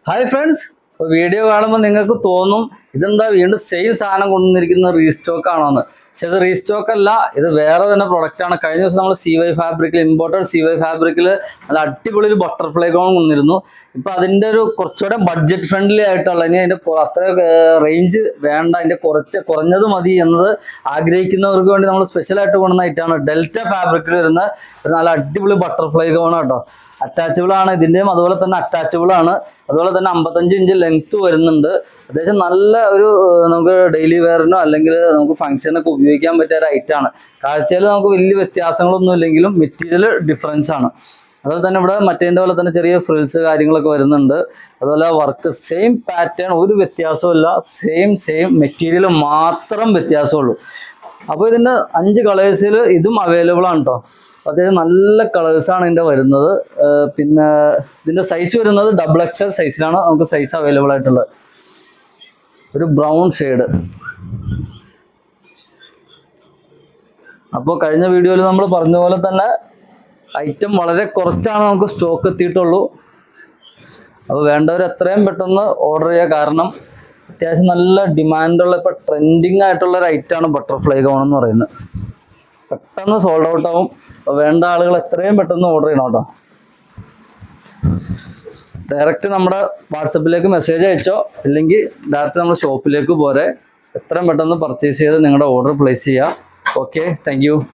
Hi friends, video കാണുമ്പോൾ നിങ്ങൾക്ക് തോന്നും ഇതെന്താ വീണ്ടും സെയിം സാധനം കൊണ്ടുവന്നിരിക്കുന്ന റീസ്റ്റോക്ക് ആണോന്ന്. പക്ഷെ ഇത് റീസ്റ്റോക്ക് അല്ല, ഇത് വേറെ തന്നെ പ്രൊഡക്റ്റ് ആണ്. കഴിഞ്ഞ ദിവസം നമ്മൾ CY ഫാബ്രിക്കിൽ ഇമ്പോർട്ടഡ് CY ഫാബ്രിക്കിൽ നല്ല അടിപൊളി ഒരു ബട്ടർഫ്ലൈ ഗൗൺ കൊണ്ടിരുന്നു. ഇപ്പൊ അതിന്റെ ഒരു കുറച്ചുകൂടെ ബഡ്ജറ്റ് ഫ്രണ്ട്ലി ആയിട്ടുള്ള, ഇനി അതിന്റെ അത്ര റേഞ്ച് വേണ്ട, അതിന്റെ കുറഞ്ഞത് മതി എന്നത് ആഗ്രഹിക്കുന്നവർക്ക് വേണ്ടി നമ്മൾ സ്പെഷ്യൽ ആയിട്ട് കൊണ്ടുവന്ന ഐറ്റാണ് ഡെൽറ്റ ഫാബ്രിക്കിൽ വരുന്ന ഒരു നല്ല അടിപൊളി ബട്ടർഫ്ലൈ ഗൗൺ കേട്ടോ. അറ്റാച്ചബിൾ ആണ് ഇതിന്റെയും, അതുപോലെ തന്നെ അറ്റാച്ചബിൾ ആണ്. അതുപോലെ തന്നെ 55 ഇഞ്ച് ലെങ്ത് വരുന്നുണ്ട്. അത്യാവശ്യം നല്ല ഒരു നമുക്ക് ഡെയിലി വെയറിനോ അല്ലെങ്കിൽ നമുക്ക് ഫംഗ്ഷനൊക്കെ ഉപയോഗിക്കാൻ പറ്റിയ ഒരു ഐറ്റാണ്. കാഴ്ചയിൽ നമുക്ക് വലിയ വ്യത്യാസങ്ങളൊന്നും ഇല്ലെങ്കിലും മെറ്റീരിയൽ ഡിഫറൻസ് ആണ്. അതുപോലെ തന്നെ ഇവിടെ മറ്റേതിൻ്റെ പോലെ തന്നെ ചെറിയ ഫ്രിൽസ് കാര്യങ്ങളൊക്കെ വരുന്നുണ്ട്. അതുപോലെ വർക്ക് സെയിം പാറ്റേൺ, ഒരു വ്യത്യാസമില്ല. സെയിം മെറ്റീരിയൽ മാത്രം വ്യത്യാസമുള്ളൂ. അപ്പോൾ ഇതിൻ്റെ 5 കളേഴ്സിൽ ഇതും അവൈലബിൾ ആണ് കേട്ടോ. അത്യാവശ്യം നല്ല കളേഴ്സാണ് ഇതിൻ്റെ വരുന്നത്. പിന്നെ ഇതിൻ്റെ സൈസ് വരുന്നത് XXL സൈസിലാണ് നമുക്ക് സൈസ് അവൈലബിൾ ആയിട്ടുള്ളത്. ഒരു ബ്രൗൺ ഷെയ്ഡ്. അപ്പോൾ കഴിഞ്ഞ വീഡിയോയിൽ നമ്മൾ പറഞ്ഞ പോലെ തന്നെ ഐറ്റം വളരെ കുറച്ചാണ് നമുക്ക് സ്റ്റോക്ക് എത്തിയിട്ടുള്ളൂ. അപ്പോൾ വേണ്ടവർ എത്രയും പെട്ടെന്ന് ഓർഡർ ചെയ്യുക. കാരണം അത്യാവശ്യം നല്ല ഡിമാൻഡുള്ള, ഇപ്പോൾ ട്രെൻഡിങ് ആയിട്ടുള്ള ഒരു ഐറ്റമാണ് ബട്ടർഫ്ലൈ ഗൗൺ എന്ന് പറയുന്നത്. പെട്ടെന്ന് സോൾഡ് ഔട്ട് ആവും. അപ്പോൾ വേണ്ട ആളുകൾ എത്രയും പെട്ടെന്ന് ഓർഡർ ചെയ്യണം കേട്ടോ. ഡയറക്റ്റ് നമ്മുടെ വാട്സപ്പിലേക്ക് മെസ്സേജ് അയച്ചോ, അല്ലെങ്കിൽ ഡയറക്റ്റ് നമ്മുടെ ഷോപ്പിലേക്ക് പോരെ. എത്രയും പെട്ടെന്ന് പർച്ചേസ് ചെയ്ത് നിങ്ങളുടെ ഓർഡർ പ്ലേസ് ചെയ്യുക. Okay, thank you.